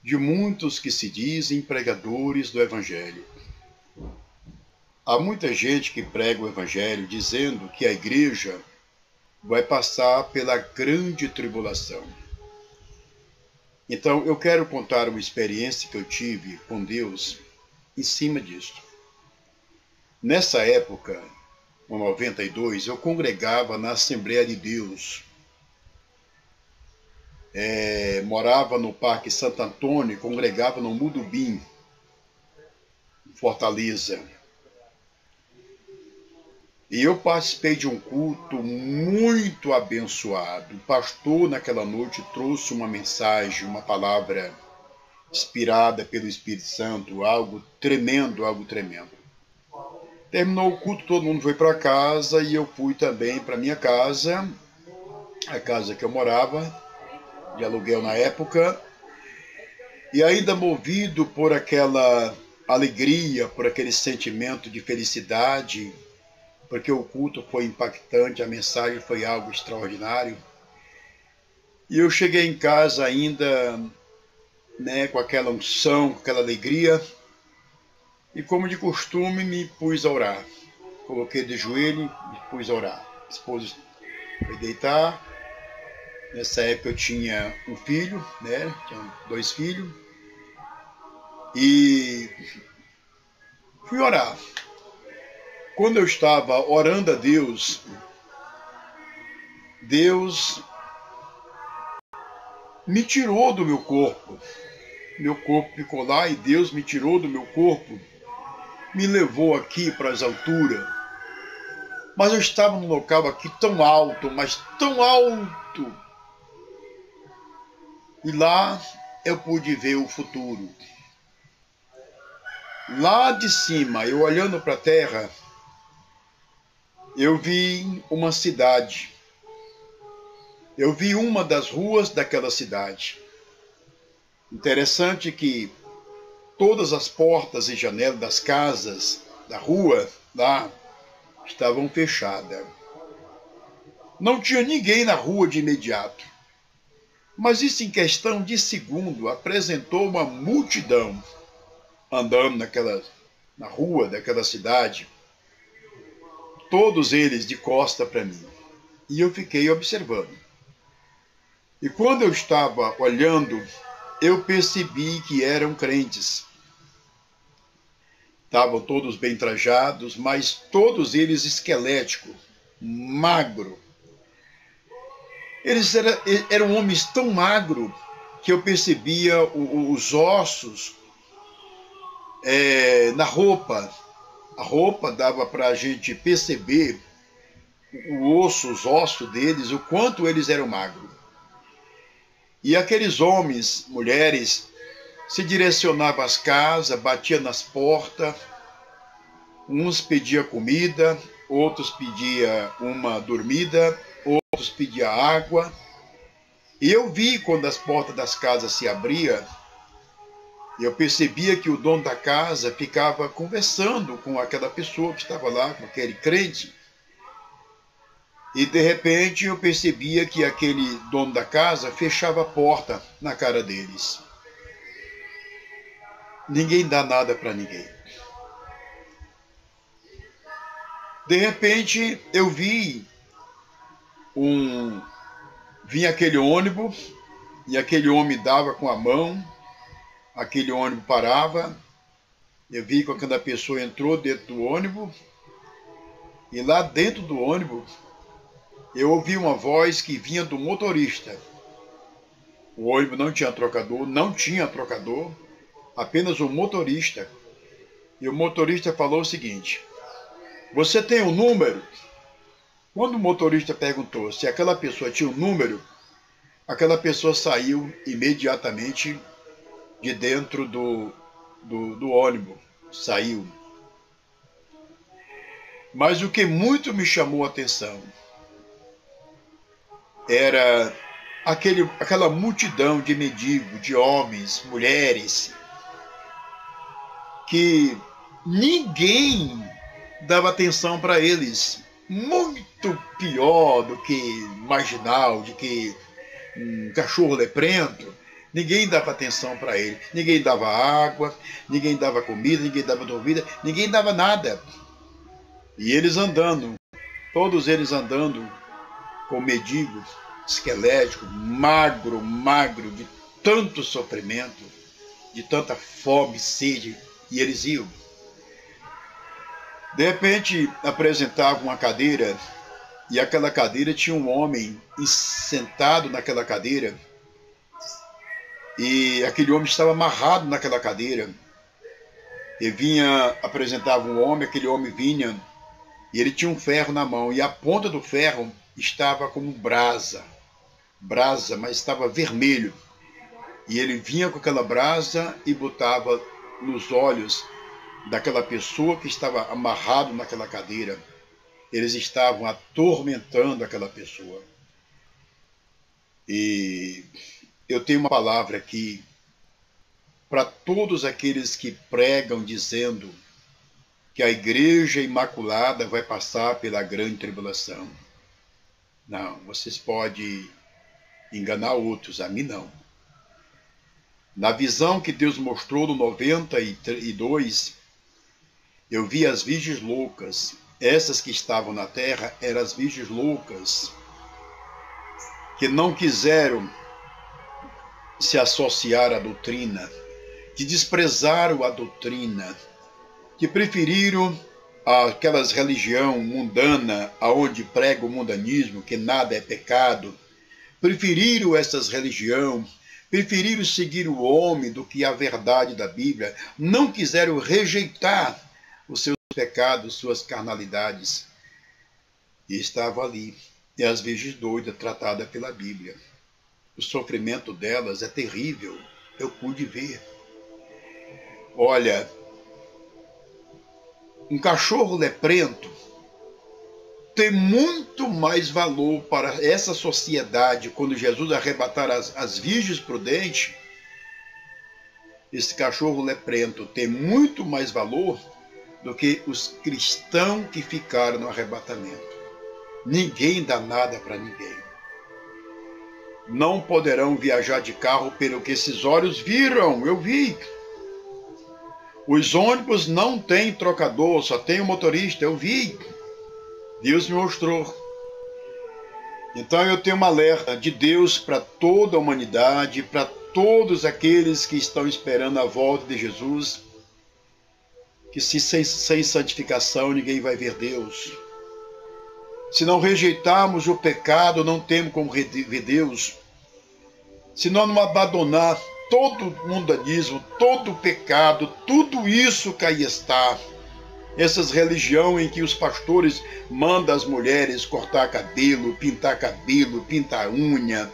de muitos que se dizem pregadores do Evangelho. Há muita gente que prega o Evangelho dizendo que a igreja vai passar pela grande tribulação. Então, eu quero contar uma experiência que eu tive com Deus em cima disso. Nessa época, em 92, eu congregava na Assembleia de Deus. Morava no Parque Santo Antônio, congregava no Mudubim, Fortaleza. E eu participei de um culto muito abençoado. O pastor, naquela noite, trouxe uma mensagem, uma palavra inspirada pelo Espírito Santo, algo tremendo, algo tremendo. Terminou o culto, todo mundo foi para casa e eu fui também para minha casa, a casa que eu morava, de aluguel na época, e ainda movido por aquela alegria, por aquele sentimento de felicidade, porque o culto foi impactante, a mensagem foi algo extraordinário. E eu cheguei em casa ainda, com aquela unção, com aquela alegria, e como de costume me pus a orar. Coloquei de joelho e me pus a orar. A esposa foi deitar. Nessa época eu tinha um filho, tinha 2 filhos. E fui orar. Quando eu estava orando a Deus, Deus me tirou do meu corpo. Meu corpo ficou lá e Deus me tirou do meu corpo, me levou aqui para as alturas. Mas eu estava num local aqui tão alto, mas tão alto. E lá eu pude ver o futuro. Lá de cima, eu olhando para a terra, eu vi uma cidade. Eu vi uma das ruas daquela cidade. Interessante que todas as portas e janelas das casas da rua lá estavam fechadas. Não tinha ninguém na rua de imediato. Mas isso em questão de segundo apresentou uma multidão andando na rua daquela cidade. Todos eles de costa para mim. E eu fiquei observando. E quando eu estava olhando, eu percebi que eram crentes. Estavam todos bem trajados, mas todos eles esqueléticos, magro. Eles eram homens tão magros que eu percebia os ossos na roupa. A roupa dava para a gente perceber os ossos deles, o quanto eles eram magros. E aqueles homens, mulheres, se direcionavam às casas, batiam nas portas, uns pediam comida, outros pediam uma dormida, outros pediam água. E eu vi quando as portas das casas se abriam, eu percebia que o dono da casa ficava conversando com aquela pessoa que estava lá, com aquele crente. E de repente eu percebia que aquele dono da casa fechava a porta na cara deles. Ninguém dá nada para ninguém. De repente eu vi vinha aquele ônibus e aquele homem dava com a mão, aquele ônibus parava. Eu vi que quando a pessoa entrou dentro do ônibus e lá dentro do ônibus eu ouvi uma voz que vinha do motorista. O ônibus não tinha trocador, apenas o motorista. E o motorista falou o seguinte: você tem um número? Quando o motorista perguntou se aquela pessoa tinha um número, aquela pessoa saiu imediatamente de dentro do ônibus. Saiu. Mas o que muito me chamou a atenção era aquela multidão de mendigos, de homens, mulheres, que ninguém dava atenção para eles. Muito pior do que marginal, de que um cachorro leprento. Ninguém dava atenção para ele. Ninguém dava água, ninguém dava comida, ninguém dava dormida, ninguém dava nada. E eles andando, todos eles andando com mendigos, esquelético, magro, de tanto sofrimento, de tanta fome, sede, e eles iam. De repente apresentavam uma cadeira, e aquela cadeira tinha um homem sentado naquela cadeira, e aquele homem estava amarrado naquela cadeira. E apresentava um homem, aquele homem vinha, e ele tinha um ferro na mão, e a ponta do ferro estava como brasa, mas estava vermelho. E ele vinha com aquela brasa e botava nos olhos daquela pessoa que estava amarrado naquela cadeira. Eles estavam atormentando aquela pessoa. E eu tenho uma palavra aqui para todos aqueles que pregam dizendo que a Igreja Imaculada vai passar pela grande tribulação. Não, vocês podem enganar outros, a mim não. Na visão que Deus mostrou no 92, eu vi as virgens loucas. Essas que estavam na terra eram as virgens loucas, que não quiseram se associar à doutrina, que desprezaram a doutrina, que preferiram aquelas religião mundana, aonde prega o mundanismo, que nada é pecado, preferiram essas religiões, preferiram seguir o homem do que a verdade da Bíblia, não quiseram rejeitar os seus pecados, suas carnalidades, e estavam ali, e as virgens doidas, tratadas pela Bíblia. O sofrimento delas é terrível, eu pude ver. Olha, um cachorro leprento tem muito mais valor para essa sociedade quando Jesus arrebatar as virgens prudentes. Esse cachorro leprento tem muito mais valor do que os cristãos que ficaram no arrebatamento. Ninguém dá nada para ninguém. Não poderão viajar de carro pelo que esses olhos viram, eu vi. Os ônibus não têm trocador, só tem o motorista, eu vi. Deus me mostrou. Então eu tenho uma alerta de Deus para toda a humanidade, para todos aqueles que estão esperando a volta de Jesus, que sem santificação ninguém vai ver Deus. Se não rejeitarmos o pecado, não temos como ver Deus. Se nós não abandonar todo o mundanismo, todo o pecado, tudo isso que aí está. Essas religiões em que os pastores mandam as mulheres cortar cabelo, pintar unha,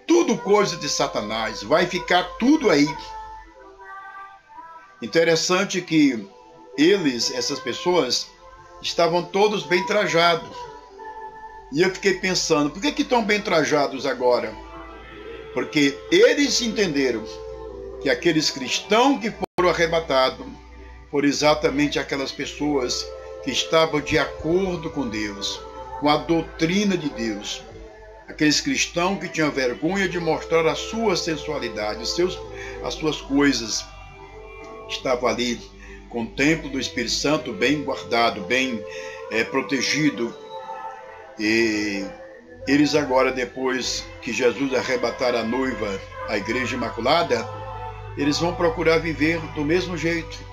tudo coisa de Satanás, vai ficar tudo aí. Interessante que essas pessoas, estavam todos bem trajados. E eu fiquei pensando, por que estão bem trajados agora? Porque eles entenderam que aqueles cristãos que foram arrebatados foram exatamente aquelas pessoas que estavam de acordo com Deus, com a doutrina de Deus. Aqueles cristãos que tinham vergonha de mostrar a sua sensualidade, as suas coisas. Estavam ali com o templo do Espírito Santo bem guardado, bem protegido. E eles agora, depois que Jesus arrebatar a noiva, a Igreja Imaculada, eles vão procurar viver do mesmo jeito.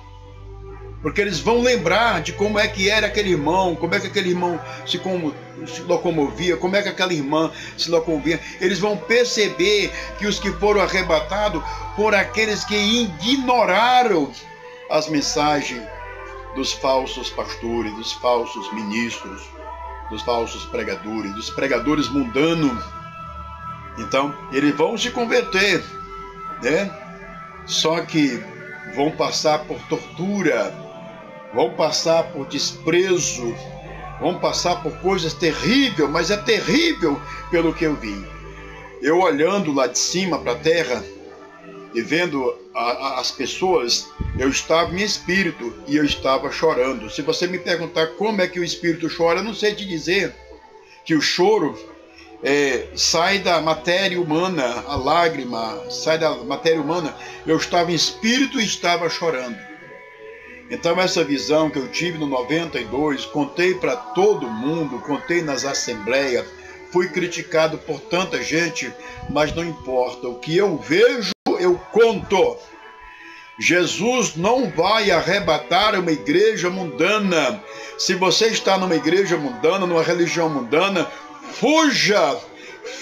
Porque eles vão lembrar de como é que era aquele irmão, como é que aquele irmão se locomovia, como é que aquela irmã se locomovia. Eles vão perceber que os que foram arrebatados foram aqueles que ignoraram as mensagens dos falsos pastores, dos falsos ministros, dos falsos pregadores, dos pregadores mundanos. Então, eles vão se converter, né? Só que vão passar por tortura, vão passar por desprezo, vão passar por coisas terríveis, mas é terrível pelo que eu vi. Eu olhando lá de cima para a terra e vendo as pessoas, eu estava em espírito e eu estava chorando. Se você me perguntar como é que o espírito chora, eu não sei te dizer que o choro sai da matéria humana, a lágrima sai da matéria humana. Eu estava em espírito e estava chorando. Então essa visão que eu tive no 92, contei para todo mundo, contei nas assembleias, fui criticado por tanta gente, mas não importa, o que eu vejo, eu conto. Jesus não vai arrebatar uma igreja mundana. Se você está numa igreja mundana, numa religião mundana, fuja,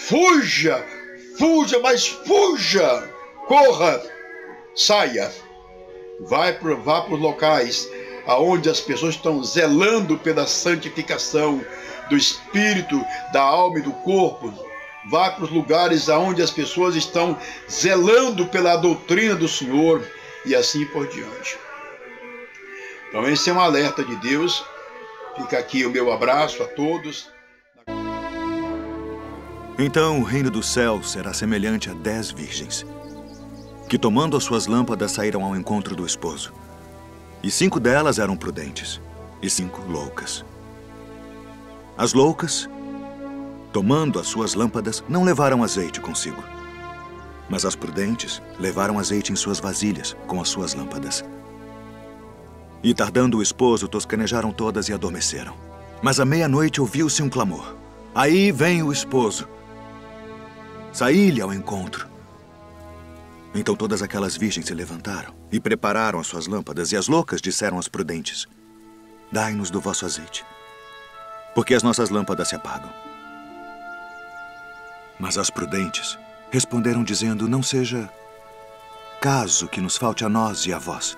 fuja, fuja, mas fuja, corra, saia. Vá para os locais onde as pessoas estão zelando pela santificação do espírito, da alma e do corpo. Vá para os lugares onde as pessoas estão zelando pela doutrina do Senhor e assim por diante. Então esse é um alerta de Deus. Fica aqui o meu abraço a todos. Então o reino dos céus será semelhante a 10 virgens, que tomando as suas lâmpadas saíram ao encontro do esposo. E 5 delas eram prudentes, e 5 loucas. As loucas, tomando as suas lâmpadas, não levaram azeite consigo. Mas as prudentes levaram azeite em suas vasilhas com as suas lâmpadas. E tardando o esposo, toscanejaram todas e adormeceram. Mas à meia-noite ouviu-se um clamor. Aí vem o esposo. Saí-lhe ao encontro. Então todas aquelas virgens se levantaram e prepararam as suas lâmpadas, e as loucas disseram às prudentes: dai-nos do vosso azeite, porque as nossas lâmpadas se apagam. Mas as prudentes responderam dizendo: não seja caso que nos falte a nós e a vós.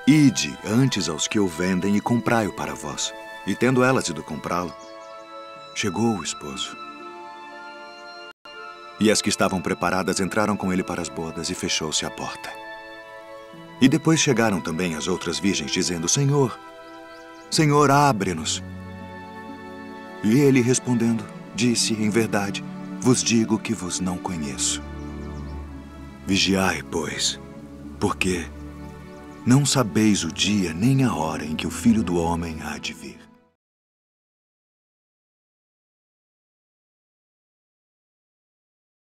Ide antes aos que o vendem e comprai-o para vós. E tendo elas ido comprá-lo, chegou o esposo. E as que estavam preparadas entraram com ele para as bodas, e fechou-se a porta. E depois chegaram também as outras virgens, dizendo: Senhor, Senhor, abre-nos. E ele, respondendo, disse: em verdade, vos digo que vos não conheço. Vigiai, pois, porque não sabeis o dia nem a hora em que o Filho do Homem há de vir.